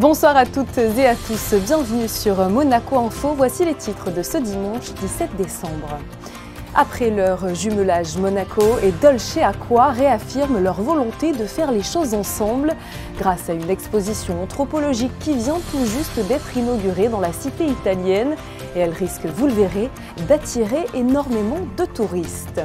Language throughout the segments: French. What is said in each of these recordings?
Bonsoir à toutes et à tous, bienvenue sur Monaco Info. Voici les titres de ce dimanche 17 décembre. Après leur jumelage, Monaco et Dolce Acqua réaffirment leur volonté de faire les choses ensemble grâce à une exposition anthropologique qui vient tout juste d'être inaugurée dans la cité italienne et elle risque, vous le verrez, d'attirer énormément de touristes.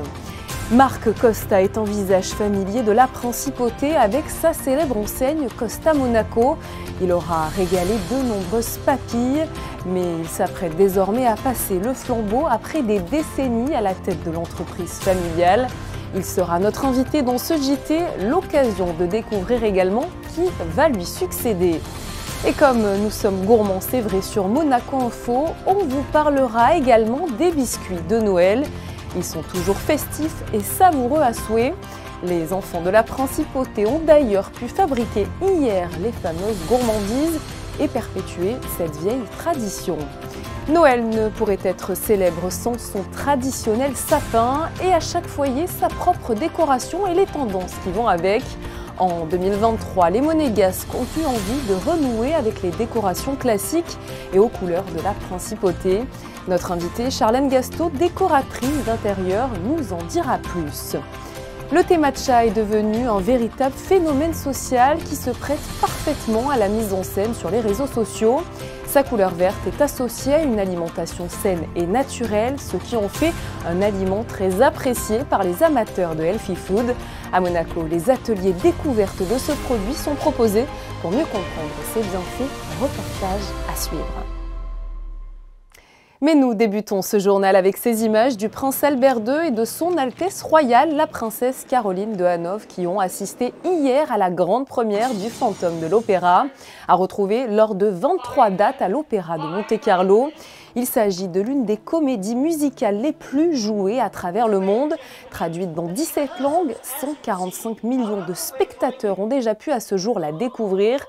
Marc Costa est un visage familier de la principauté avec sa célèbre enseigne Costa Monaco. Il aura régalé de nombreuses papilles, mais il s'apprête désormais à passer le flambeau après des décennies à la tête de l'entreprise familiale. Il sera notre invité dans ce JT, l'occasion de découvrir également qui va lui succéder. Et comme nous sommes gourmands, c'est vrai, sur Monaco Info, on vous parlera également des biscuits de Noël. Ils sont toujours festifs et savoureux à souhait. Les enfants de la principauté ont d'ailleurs pu fabriquer hier les fameuses gourmandises et perpétuer cette vieille tradition. Noël ne pourrait être célèbre sans son traditionnel sapin et à chaque foyer sa propre décoration et les tendances qui vont avec. En 2023, les Monégasques ont eu envie de renouer avec les décorations classiques et aux couleurs de la principauté. Notre invitée, Charlène Gastaud, décoratrice d'intérieur, nous en dira plus. Le thé matcha est devenu un véritable phénomène social qui se prête parfaitement à la mise en scène sur les réseaux sociaux. Sa couleur verte est associée à une alimentation saine et naturelle, ce qui en fait un aliment très apprécié par les amateurs de healthy food. À Monaco, les ateliers découvertes de ce produit sont proposés pour mieux comprendre ses bienfaits. Reportage à suivre. Mais nous débutons ce journal avec ces images du prince Albert II et de son Altesse royale, la princesse Caroline de Hanovre, qui ont assisté hier à la grande première du Fantôme de l'Opéra, à retrouver lors de 23 dates à l'Opéra de Monte-Carlo. Il s'agit de l'une des comédies musicales les plus jouées à travers le monde. Traduite dans 17 langues, 145 millions de spectateurs ont déjà pu à ce jour la découvrir.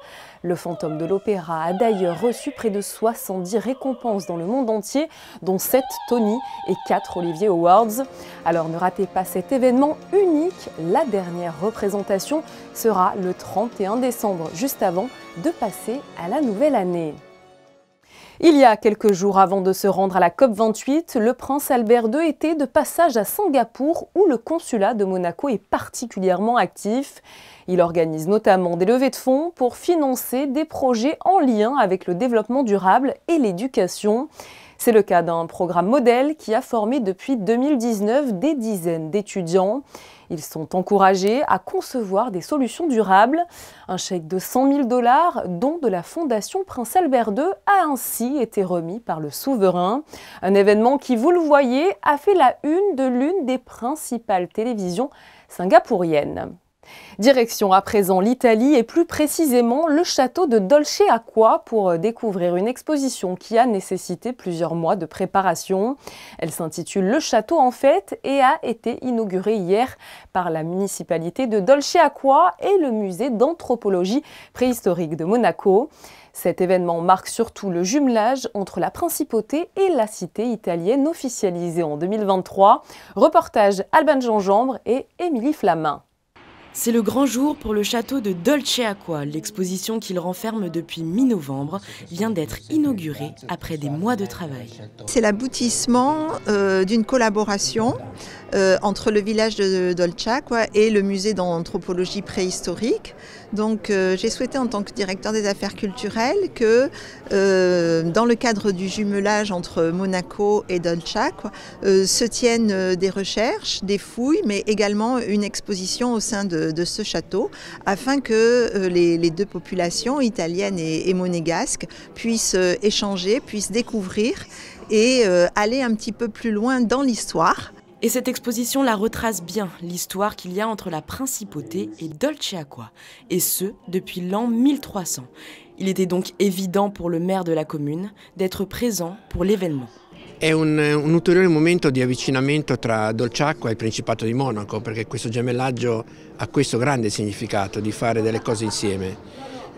Le Fantôme de l'Opéra a d'ailleurs reçu près de 70 récompenses dans le monde entier, dont 7 Tony et 4 Olivier Awards. Alors ne ratez pas cet événement unique. La dernière représentation sera le 31 décembre, juste avant de passer à la nouvelle année. Il y a quelques jours avant de se rendre à la COP28, le prince Albert II était de passage à Singapour où le consulat de Monaco est particulièrement actif. Il organise notamment des levées de fonds pour financer des projets en lien avec le développement durable et l'éducation. C'est le cas d'un programme modèle qui a formé depuis 2019 des dizaines d'étudiants. Ils sont encouragés à concevoir des solutions durables. Un chèque de 100 000 $, dont de la Fondation Prince Albert II, a ainsi été remis par le souverain. Un événement qui, vous le voyez, a fait la une de l'une des principales télévisions singapouriennes. Direction à présent l'Italie et plus précisément le château de Dolce Acqua pour découvrir une exposition qui a nécessité plusieurs mois de préparation. Elle s'intitule Le Château en fête et a été inaugurée hier par la municipalité de Dolce Acqua et le musée d'anthropologie préhistorique de Monaco. Cet événement marque surtout le jumelage entre la principauté et la cité italienne officialisée en 2023. Reportage Alban Gingembre et Émilie Flamin. C'est le grand jour pour le château de Dolce Acqua. L'exposition qu'il renferme depuis mi-novembre vient d'être inaugurée après des mois de travail. C'est l'aboutissement d'une collaboration entre le village de Dolce Acqua et le musée d'anthropologie préhistorique. Donc j'ai souhaité en tant que directeur des affaires culturelles que dans le cadre du jumelage entre Monaco et Dolce Acqua se tiennent des recherches, des fouilles, mais également une exposition au sein de ce château afin que les deux populations, italiennes et monégasques, puissent échanger, puissent découvrir et aller un petit peu plus loin dans l'histoire. Et cette exposition la retrace bien, l'histoire qu'il y a entre la principauté et Dolce Acqua, et ce, depuis l'an 1300. Il était donc évident pour le maire de la commune d'être présent pour l'événement. È un ulteriore momento di avvicinamento tra Dolce Acqua e il Principato di Monaco, perché questo gemellaggio ha questo grande significato di fare delle cose insieme.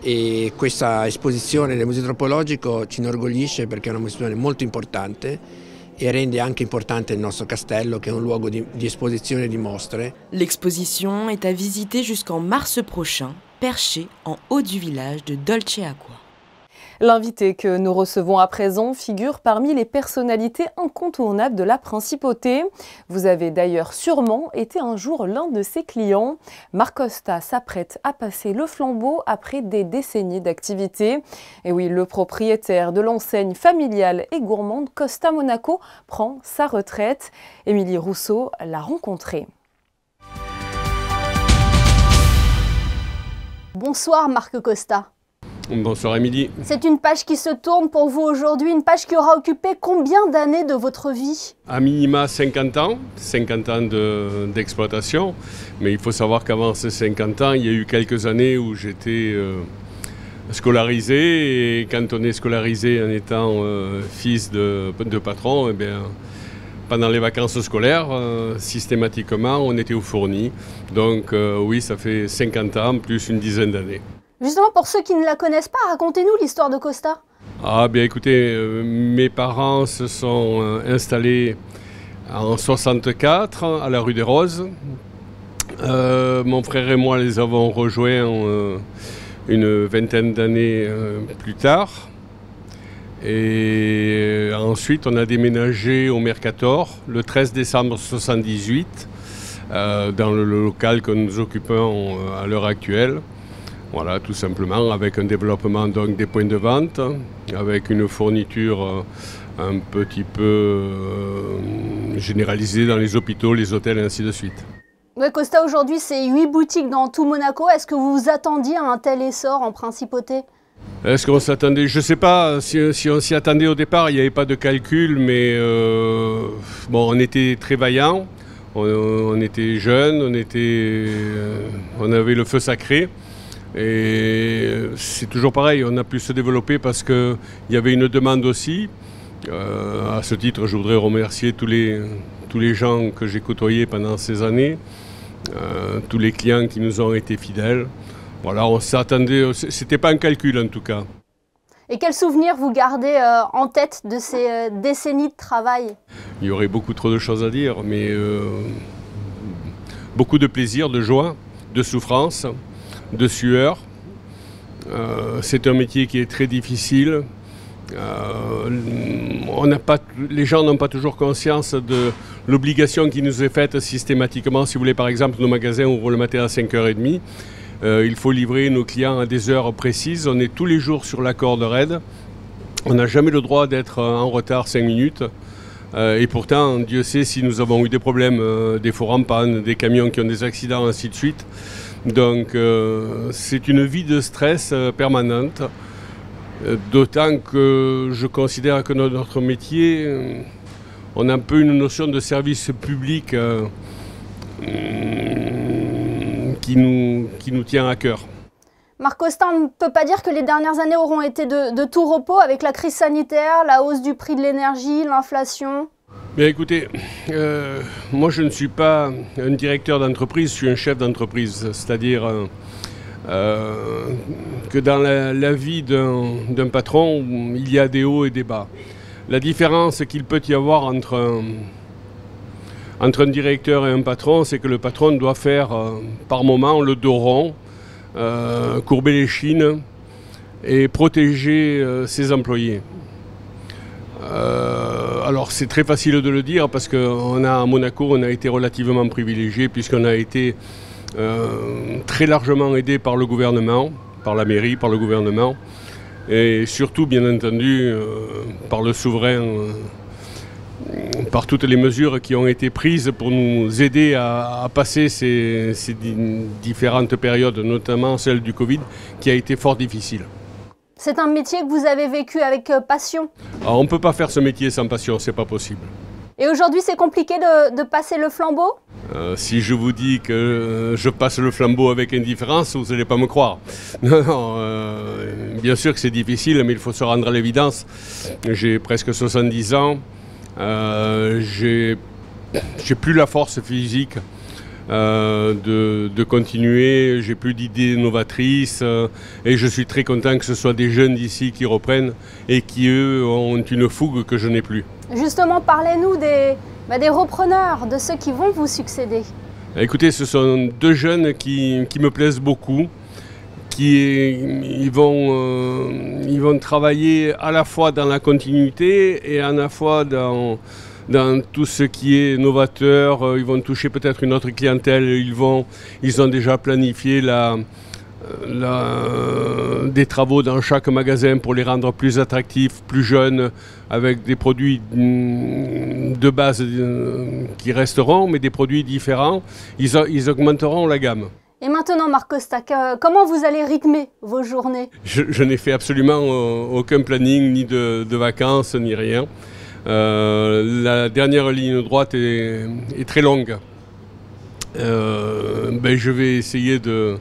E questa esposizione del Museo Antropologico ci inorgoglisce perché è una esposizione molto importante e rende anche importante il nostro castello, che è un luogo di esposizione e di mostre. L'exposition est à visiter jusqu'en mars prochain, perchée en haut du village de Dolce Acqua. L'invité que nous recevons à présent figure parmi les personnalités incontournables de la principauté. Vous avez d'ailleurs sûrement été un jour l'un de ses clients. Marc Costa s'apprête à passer le flambeau après des décennies d'activité. Et oui, le propriétaire de l'enseigne familiale et gourmande Costa Monaco prend sa retraite. Émilie Rousseau l'a rencontré. Bonsoir Marc Costa. Bonsoir Émilie. C'est une page qui se tourne pour vous aujourd'hui, une page qui aura occupé combien d'années de votre vie? À minima 50 ans d'exploitation, mais il faut savoir qu'avant ces 50 ans, il y a eu quelques années où j'étais scolarisé, et quand on est scolarisé en étant fils de patron, eh bien, pendant les vacances scolaires, systématiquement, on était au fourni. Donc oui, ça fait 50 ans plus une dizaine d'années. Justement, pour ceux qui ne la connaissent pas, racontez-nous l'histoire de Costa. Ah bien écoutez, mes parents se sont installés en 64 à la rue des Roses. Mon frère et moi les avons rejoints une vingtaine d'années plus tard. Et ensuite on a déménagé au Mercator le 13 décembre 1978 dans le local que nous occupons à l'heure actuelle. Voilà, tout simplement, avec un développement donc des points de vente, avec une fourniture un petit peu généralisée dans les hôpitaux, les hôtels et ainsi de suite. Ouais, Costa, aujourd'hui, c'est 8 boutiques dans tout Monaco. Est-ce que vous vous attendiez à un tel essor en principauté? Est-ce qu'on s'attendait? Je ne sais pas si on s'y attendait au départ, il n'y avait pas de calcul, mais bon, on était très vaillants, on était jeunes, on avait le feu sacré. Et c'est toujours pareil, on a pu se développer parce qu'il y avait une demande aussi. À ce titre, je voudrais remercier tous les gens que j'ai côtoyés pendant ces années, tous les clients qui nous ont été fidèles. Voilà, on s'attendait, c'était pas un calcul en tout cas. Et quel souvenir vous gardez en tête de ces décennies de travail? Il y aurait beaucoup trop de choses à dire, mais beaucoup de plaisir, de joie, de souffrance, de sueur. C'est un métier qui est très difficile. Les gens n'ont pas toujours conscience de l'obligation qui nous est faite systématiquement. Si vous voulez, par exemple, nos magasins ouvrent le matin à 5h30. Il faut livrer nos clients à des heures précises. On est tous les jours sur la corde raide. On n'a jamais le droit d'être en retard 5 minutes. Et pourtant, Dieu sait si nous avons eu des problèmes, des fours en panne, des camions qui ont des accidents, ainsi de suite. Donc c'est une vie de stress permanente, d'autant que je considère que notre métier, on a un peu une notion de service public qui nous tient à cœur. Marc Costa, on ne peut pas dire que les dernières années auront été de tout repos avec la crise sanitaire, la hausse du prix de l'énergie, l'inflation. Bien écoutez, moi je ne suis pas un directeur d'entreprise, je suis un chef d'entreprise. C'est-à-dire que dans la vie d'un patron, il y a des hauts et des bas. La différence qu'il peut y avoir entre un directeur et un patron, c'est que le patron doit faire par moment le dos rond, courber les chines et protéger ses employés. Alors c'est très facile de le dire parce qu'à Monaco, on a été relativement privilégié puisqu'on a été très largement aidé par le gouvernement, par la mairie, par le gouvernement et surtout bien entendu par le souverain, par toutes les mesures qui ont été prises pour nous aider à passer ces différentes périodes, notamment celle du Covid qui a été fort difficile. C'est un métier que vous avez vécu avec passion? Alors, on ne peut pas faire ce métier sans passion, c'est pas possible. Et aujourd'hui, c'est compliqué de passer le flambeau? Si je vous dis que je passe le flambeau avec indifférence, vous n'allez pas me croire. Non, bien sûr que c'est difficile, mais il faut se rendre à l'évidence. J'ai presque 70 ans, j'ai plus la force physique de continuer, j'ai plus d'idées novatrices et je suis très content que ce soit des jeunes d'ici qui reprennent et qui eux ont une fougue que je n'ai plus. Justement, parlez-nous des repreneurs, de ceux qui vont vous succéder. Écoutez, ce sont deux jeunes qui me plaisent beaucoup, ils vont travailler à la fois dans la continuité et à la fois dans tout ce qui est novateur. Ils vont toucher peut-être une autre clientèle. Ils ont déjà planifié des travaux dans chaque magasin pour les rendre plus attractifs, plus jeunes, avec des produits de base qui resteront, mais des produits différents. Ils augmenteront la gamme. Et maintenant, Marc Costa, comment vous allez rythmer vos journées? Je n'ai fait absolument aucun planning, ni de vacances, ni rien. La dernière ligne droite est très longue. Je vais essayer de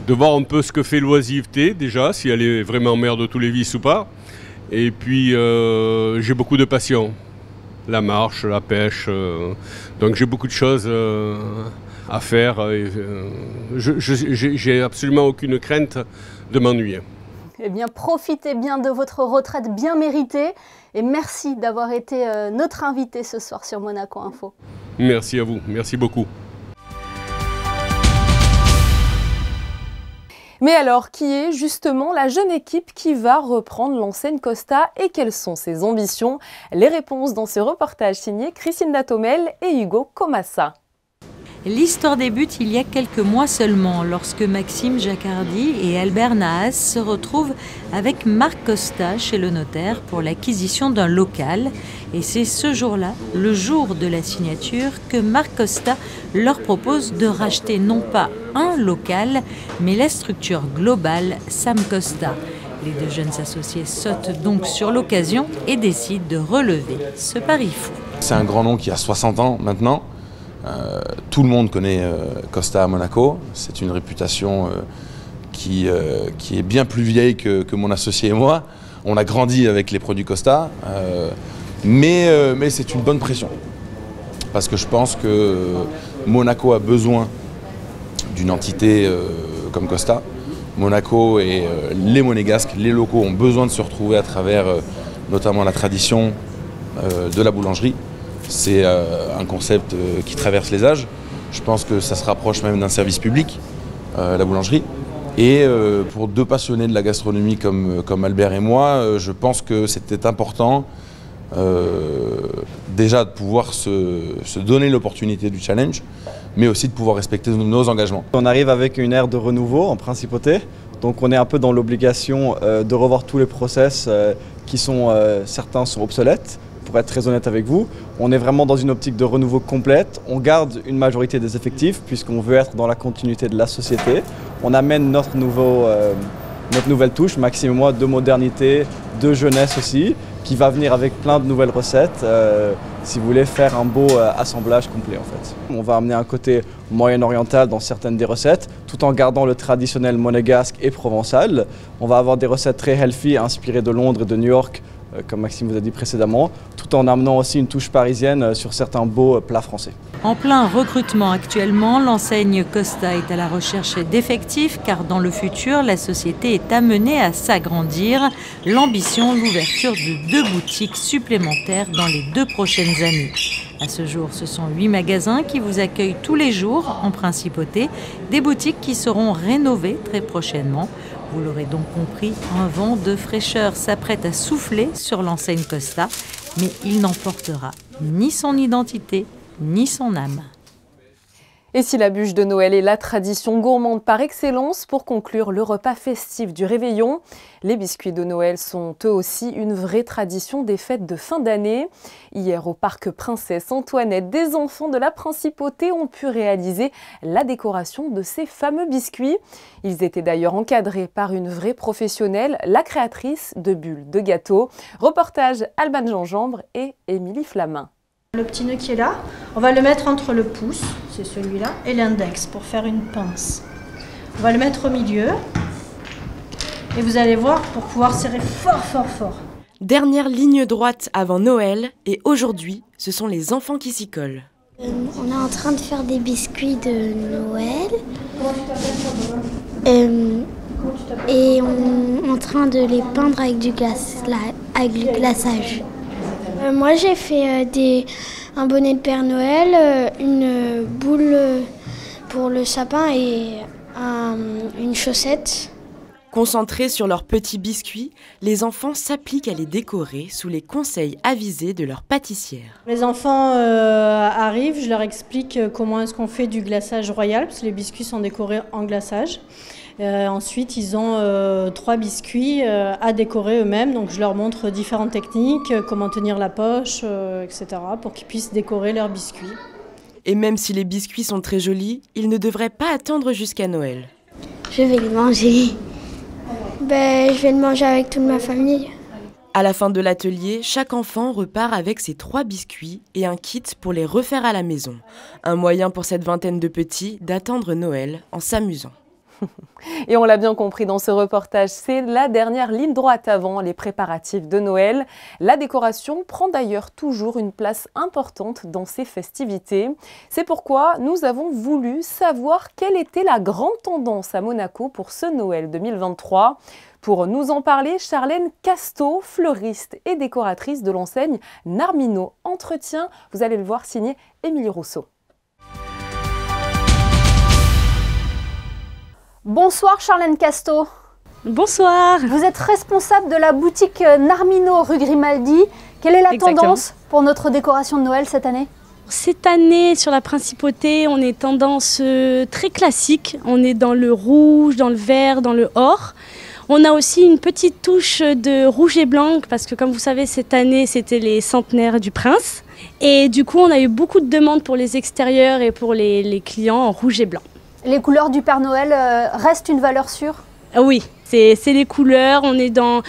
voir un peu ce que fait l'oisiveté déjà, si elle est vraiment mère de tous les vices ou pas. Et puis j'ai beaucoup de passion, la marche, la pêche, donc j'ai beaucoup de choses à faire. J'ai absolument aucune crainte de m'ennuyer. Eh bien, profitez bien de votre retraite bien méritée et merci d'avoir été notre invité ce soir sur Monaco Info. Merci à vous, merci beaucoup. Mais alors, qui est justement la jeune équipe qui va reprendre l'enseigne Costa et quelles sont ses ambitions? Les réponses dans ce reportage signé Christine Datomel et Hugo Comassa. L'histoire débute il y a quelques mois seulement, lorsque Maxime Jacardi et Albert Nahas se retrouvent avec Marc Costa chez le notaire pour l'acquisition d'un local. Et c'est ce jour-là, le jour de la signature, que Marc Costa leur propose de racheter non pas un local, mais la structure globale Sam Costa. Les deux jeunes associés sautent donc sur l'occasion et décident de relever ce pari fou. C'est un grand nom qui a 60 ans maintenant. Tout le monde connaît Costa à Monaco. C'est une réputation qui est bien plus vieille que mon associé et moi. On a grandi avec les produits Costa, mais c'est une bonne pression. Parce que je pense que Monaco a besoin d'une entité comme Costa. Monaco et les Monégasques, les locaux ont besoin de se retrouver à travers notamment la tradition de la boulangerie. C'est un concept qui traverse les âges. Je pense que ça se rapproche même d'un service public, la boulangerie. Et pour deux passionnés de la gastronomie comme Albert et moi, je pense que c'était important déjà de pouvoir se donner l'opportunité du challenge, mais aussi de pouvoir respecter nos engagements. On arrive avec une ère de renouveau en principauté, donc on est un peu dans l'obligation de revoir tous les process qui sont, certains sont obsolètes. Pour être très honnête avec vous, on est vraiment dans une optique de renouveau complète. On garde une majorité des effectifs puisqu'on veut être dans la continuité de la société. On amène notre nouvelle touche, Maxime et moi, de modernité, de jeunesse aussi, qui va venir avec plein de nouvelles recettes, si vous voulez faire un beau assemblage complet en fait. On va amener un côté moyen-oriental dans certaines des recettes, tout en gardant le traditionnel monégasque et provençal. On va avoir des recettes très healthy, inspirées de Londres et de New York, comme Maxime vous a dit précédemment, tout en amenant aussi une touche parisienne sur certains beaux plats français. En plein recrutement actuellement, l'enseigne Costa est à la recherche d'effectifs car dans le futur, la société est amenée à s'agrandir. L'ambition, l'ouverture de 2 boutiques supplémentaires dans les 2 prochaines années. À ce jour, ce sont 8 magasins qui vous accueillent tous les jours en principauté, des boutiques qui seront rénovées très prochainement. Vous l'aurez donc compris, un vent de fraîcheur s'apprête à souffler sur l'enseigne Costa, mais il n'emportera ni son identité, ni son âme. Et si la bûche de Noël est la tradition gourmande par excellence pour conclure le repas festif du réveillon, les biscuits de Noël sont eux aussi une vraie tradition des fêtes de fin d'année. Hier au parc Princesse Antoinette, des enfants de la Principauté ont pu réaliser la décoration de ces fameux biscuits. Ils étaient d'ailleurs encadrés par une vraie professionnelle, la créatrice de bulles de gâteaux. Reportage Alban Gingembre et Émilie Flamin. Le petit nœud qui est là, on va le mettre entre le pouce, c'est celui-là, et l'index pour faire une pince. On va le mettre au milieu et vous allez voir pour pouvoir serrer fort, fort, fort. Dernière ligne droite avant Noël et aujourd'hui, ce sont les enfants qui s'y collent. On est en train de faire des biscuits de Noël et on est en train de les peindre avec du glaçage. Moi j'ai fait un bonnet de Père Noël, une boule pour le sapin et Une chaussette. Concentrés sur leurs petits biscuits, les enfants s'appliquent à les décorer sous les conseils avisés de leur pâtissière. Les enfants arrivent, je leur explique comment est-ce qu'on fait du glaçage royal, parce que les biscuits sont décorés en glaçage. Ensuite, ils ont 3 biscuits à décorer eux-mêmes, donc je leur montre différentes techniques, comment tenir la poche, etc., pour qu'ils puissent décorer leurs biscuits. Et même si les biscuits sont très jolis, ils ne devraient pas attendre jusqu'à Noël. Je vais les manger. Je vais le manger avec toute ma famille. À la fin de l'atelier, chaque enfant repart avec ses 3 biscuits et un kit pour les refaire à la maison. Un moyen pour cette vingtaine de petits d'attendre Noël en s'amusant. Et on l'a bien compris dans ce reportage, c'est la dernière ligne droite avant les préparatifs de Noël. La décoration prend d'ailleurs toujours une place importante dans ces festivités. C'est pourquoi nous avons voulu savoir quelle était la grande tendance à Monaco pour ce Noël 2023. Pour nous en parler, Charlène Casteau, fleuriste et décoratrice de l'enseigne Narmino. Entretien, vous allez le voir, signé Émilie Rousseau. Bonsoir Charlène Casteau. Bonsoir. Vous êtes responsable de la boutique Narmino rue Grimaldi. Quelle est la tendance pour notre décoration de Noël cette année ? Cette année, sur la Principauté, on est tendance très classique. On est dans le rouge, dans le vert, dans le or. On a aussi une petite touche de rouge et blanc parce que comme vous savez, cette année, c'était les centenaires du prince. Et du coup, on a eu beaucoup de demandes pour les extérieurs et pour les clients en rouge et blanc. Les couleurs du Père Noël restent une valeur sûre ? Oui, c'est les couleurs. On est dans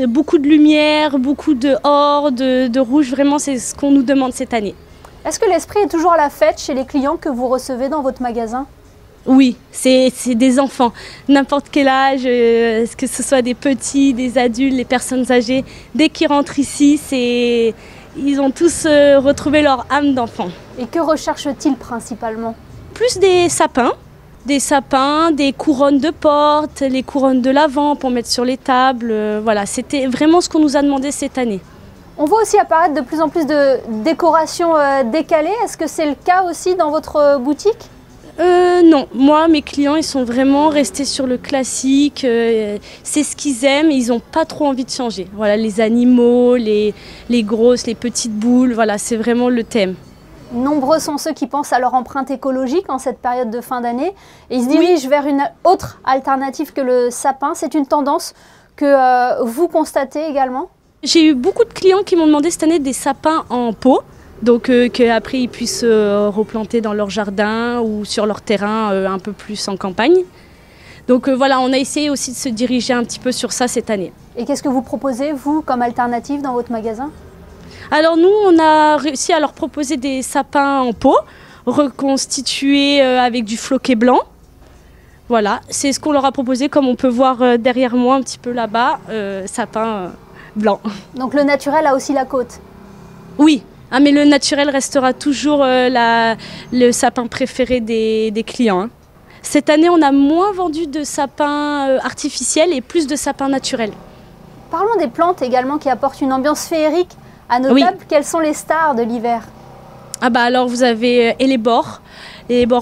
beaucoup de lumière, beaucoup de or, de rouge. Vraiment, c'est ce qu'on nous demande cette année. Est-ce que l'esprit est toujours à la fête chez les clients que vous recevez dans votre magasin ? Oui, c'est des enfants, n'importe quel âge, que ce soit des petits, des adultes, les personnes âgées. Dès qu'ils rentrent ici, ils ont tous retrouvé leur âme d'enfant. Et que recherchent-ils principalement ? Plus des sapins, des couronnes de porte, les couronnes de l'avant pour mettre sur les tables. Voilà, c'était vraiment ce qu'on nous a demandé cette année. On voit aussi apparaître de plus en plus de décorations décalées. Est-ce que c'est le cas aussi dans votre boutique ? Non, moi mes clients ils sont vraiment restés sur le classique, c'est ce qu'ils aiment, ils n'ont pas trop envie de changer. Voilà, les animaux, les grosses, les petites boules, voilà, c'est vraiment le thème. Nombreux sont ceux qui pensent à leur empreinte écologique en cette période de fin d'année et ils se dirigent vers une autre alternative que le sapin. C'est une tendance que vous constatez également ? J'ai eu beaucoup de clients qui m'ont demandé cette année des sapins en pot. Donc qu'après ils puissent replanter dans leur jardin ou sur leur terrain un peu plus en campagne. Donc voilà, on a essayé aussi de se diriger un petit peu sur ça cette année. Et qu'est-ce que vous proposez, vous, comme alternative dans votre magasin ? Alors nous, on a réussi à leur proposer des sapins en pot, reconstitués avec du floquet blanc. Voilà, c'est ce qu'on leur a proposé, comme on peut voir derrière moi un petit peu là-bas, sapin blanc. Donc le naturel a aussi la cote ? Oui. Ah, mais le naturel restera toujours le sapin préféré des clients. Hein. Cette année, on a moins vendu de sapins artificiels et plus de sapins naturels. Parlons des plantes également qui apportent une ambiance féerique à nos tables. Quelles sont les stars de l'hiver ? Ah bah alors vous avez Hellebore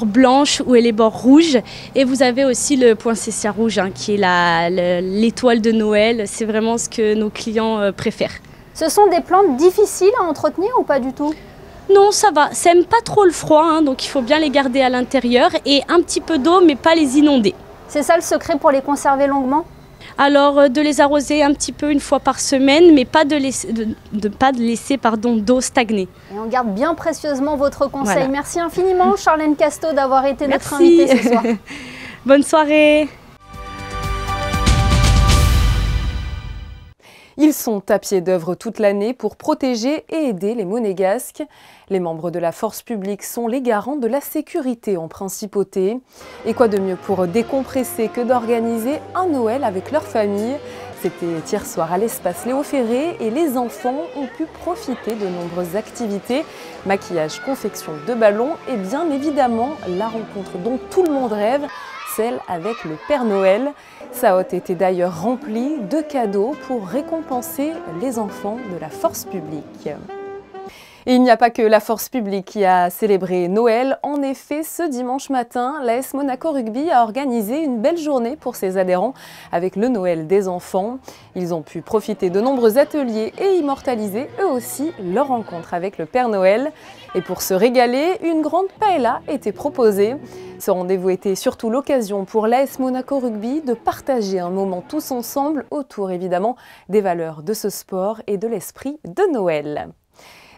blanches ou Hellebore rouges. Et vous avez aussi le poinsettia rouge hein, qui est l'étoile de Noël. C'est vraiment ce que nos clients préfèrent. Ce sont des plantes difficiles à entretenir ou pas du tout ? Non, ça va. Ça n'aime pas trop le froid, hein, donc il faut bien les garder à l'intérieur et un petit peu d'eau, mais pas les inonder. C'est ça le secret pour les conserver longuement ? Alors, de les arroser un petit peu une fois par semaine, mais pas de laisser d'eau stagner. Et on garde bien précieusement votre conseil. Voilà. Merci infiniment, Charlène Casteau, d'avoir été notre invitée ce soir. Bonne soirée. Ils sont à pied d'œuvre toute l'année pour protéger et aider les Monégasques. Les membres de la force publique sont les garants de la sécurité en Principauté. Et quoi de mieux pour décompresser que d'organiser un Noël avec leur famille ? C'était hier soir à l'espace Léo Ferré et les enfants ont pu profiter de nombreuses activités. Maquillage, confection de ballons et bien évidemment la rencontre dont tout le monde rêve, celle avec le Père Noël. Sa hotte était d'ailleurs remplie de cadeaux pour récompenser les enfants de la force publique. Et il n'y a pas que la force publique qui a célébré Noël. En effet, ce dimanche matin, l'AS Monaco Rugby a organisé une belle journée pour ses adhérents avec le Noël des enfants. Ils ont pu profiter de nombreux ateliers et immortaliser eux aussi leur rencontre avec le Père Noël. Et pour se régaler, une grande paella était proposée. Ce rendez-vous était surtout l'occasion pour l'AS Monaco Rugby de partager un moment tous ensemble autour évidemment des valeurs de ce sport et de l'esprit de Noël.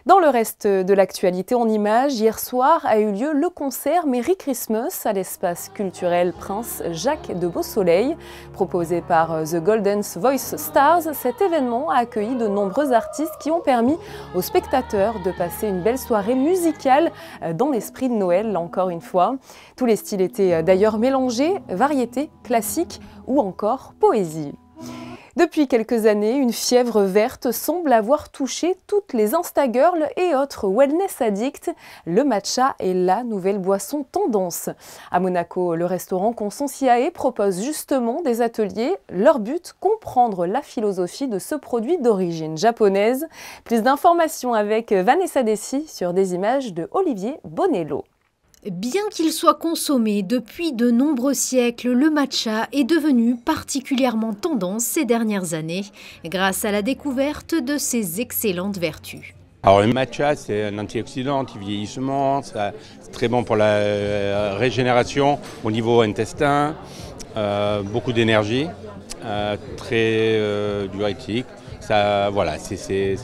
Dans le reste de l'actualité en images, hier soir a eu lieu le concert Merry Christmas à l'espace culturel Prince Jacques de Beausoleil. Proposé par The Golden Voice Stars, cet événement a accueilli de nombreux artistes qui ont permis aux spectateurs de passer une belle soirée musicale dans l'esprit de Noël, là encore une fois. Tous les styles étaient d'ailleurs mélangés, variété, classique ou encore poésie. Depuis quelques années, une fièvre verte semble avoir touché toutes les Instagirls et autres wellness addicts. Le matcha est la nouvelle boisson tendance. À Monaco, le restaurant Consensiae propose justement des ateliers. Leur but, comprendre la philosophie de ce produit d'origine japonaise. Plus d'informations avec Vanessa Dessy sur des images de Olivier Bonello. Bien qu'il soit consommé depuis de nombreux siècles, le matcha est devenu particulièrement tendance ces dernières années grâce à la découverte de ses excellentes vertus. Alors le matcha, c'est un antioxydant, anti-vieillissement, c'est très bon pour la régénération au niveau intestin, beaucoup d'énergie, très diurétique. Voilà, c'est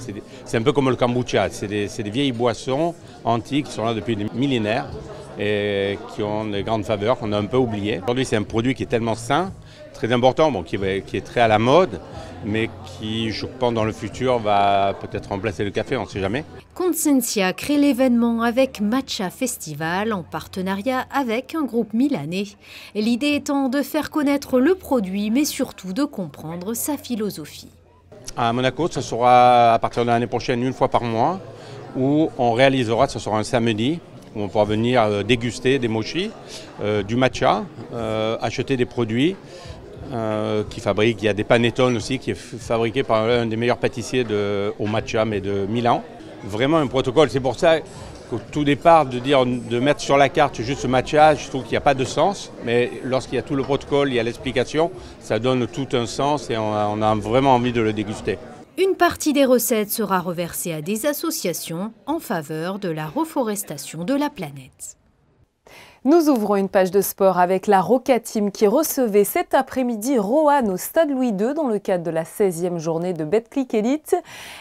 un peu comme le kombucha, c'est des vieilles boissons antiques qui sont là depuis des millénaires et qui ont des grandes faveurs qu'on a un peu oubliées. Aujourd'hui, c'est un produit qui est tellement sain, très important, bon, qui est très à la mode, mais qui, je pense, dans le futur, va peut-être remplacer le café, on ne sait jamais. Consensia crée l'événement avec Matcha Festival en partenariat avec un groupe milanais. L'idée étant de faire connaître le produit, mais surtout de comprendre sa philosophie. À Monaco, ce sera à partir de l'année prochaine une fois par mois, où on réalisera, ce sera un samedi, où on pourra venir déguster des mochis, du matcha, acheter des produits qui fabriquent. Il y a des panettone aussi qui est fabriqué par un des meilleurs pâtissiers au matcha, mais de Milan. Vraiment un protocole, c'est pour ça qu'au tout départ de mettre sur la carte juste ce matcha, je trouve qu'il n'y a pas de sens, mais lorsqu'il y a tout le protocole, il y a l'explication, ça donne tout un sens et on a vraiment envie de le déguster. Une partie des recettes sera reversée à des associations en faveur de la reforestation de la planète. Nous ouvrons une page de sport avec la Roca Team qui recevait cet après-midi Roanne au Stade Louis II dans le cadre de la 16e journée de Betclic Elite.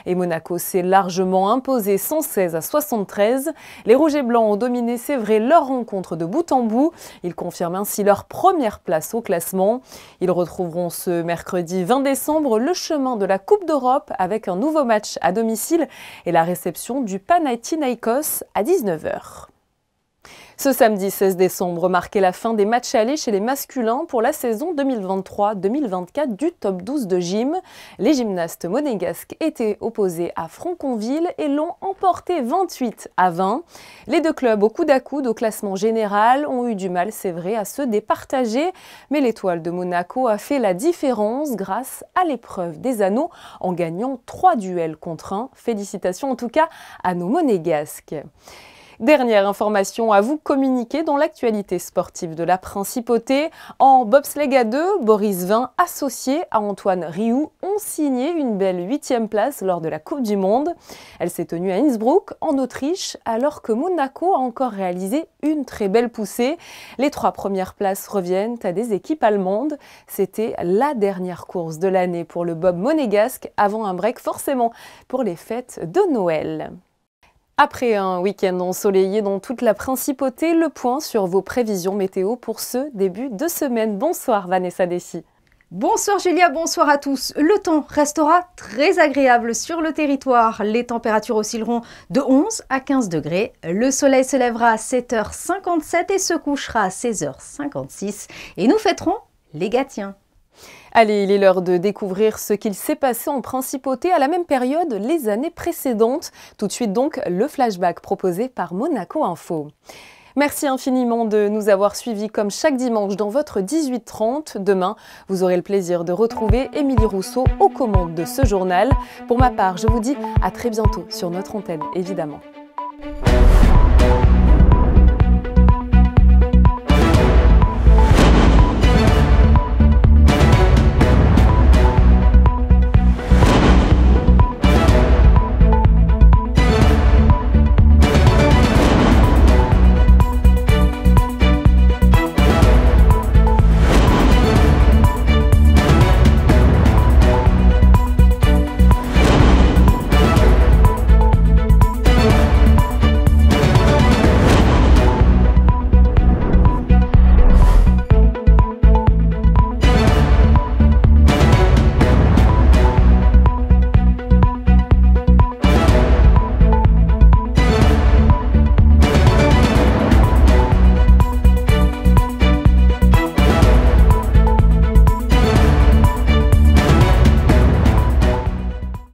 Et Monaco s'est largement imposé 116-73. Les Rouges et Blancs ont dominé, c'est vrai, leur rencontre de bout en bout. Ils confirment ainsi leur première place au classement. Ils retrouveront ce mercredi 20 décembre le chemin de la Coupe d'Europe avec un nouveau match à domicile et la réception du Panathinaikos à 19h. Ce samedi 16 décembre marquait la fin des matchs allés chez les masculins pour la saison 2023-2024 du top 12 de gym. Les gymnastes monégasques étaient opposés à Franconville et l'ont emporté 28-20. Les deux clubs au coude à coude au classement général ont eu du mal, c'est vrai, à se départager. Mais l'Étoile de Monaco a fait la différence grâce à l'épreuve des anneaux en gagnant 3 duels contre 1. Félicitations en tout cas à nos monégasques. Dernière information à vous communiquer dans l'actualité sportive de la Principauté. En bobsleigh à 2, Boris Vian, associé à Antoine Rioux, ont signé une belle 8e place lors de la Coupe du Monde. Elle s'est tenue à Innsbruck, en Autriche, alors que Monaco a encore réalisé une très belle poussée. Les 3 premières places reviennent à des équipes allemandes. C'était la dernière course de l'année pour le bob monégasque, avant un break forcément pour les fêtes de Noël. Après un week-end ensoleillé dans toute la Principauté, le point sur vos prévisions météo pour ce début de semaine. Bonsoir Vanessa Dessy. Bonsoir Julia, bonsoir à tous. Le temps restera très agréable sur le territoire. Les températures oscilleront de 11 à 15 degrés. Le soleil se lèvera à 7h57 et se couchera à 16h56. Et nous fêterons les Gatiens. Allez, il est l'heure de découvrir ce qu'il s'est passé en Principauté à la même période les années précédentes. Tout de suite donc, le flashback proposé par Monaco Info. Merci infiniment de nous avoir suivis comme chaque dimanche dans votre 18h30. Demain, vous aurez le plaisir de retrouver Émilie Rousseau aux commandes de ce journal. Pour ma part, je vous dis à très bientôt sur notre antenne, évidemment.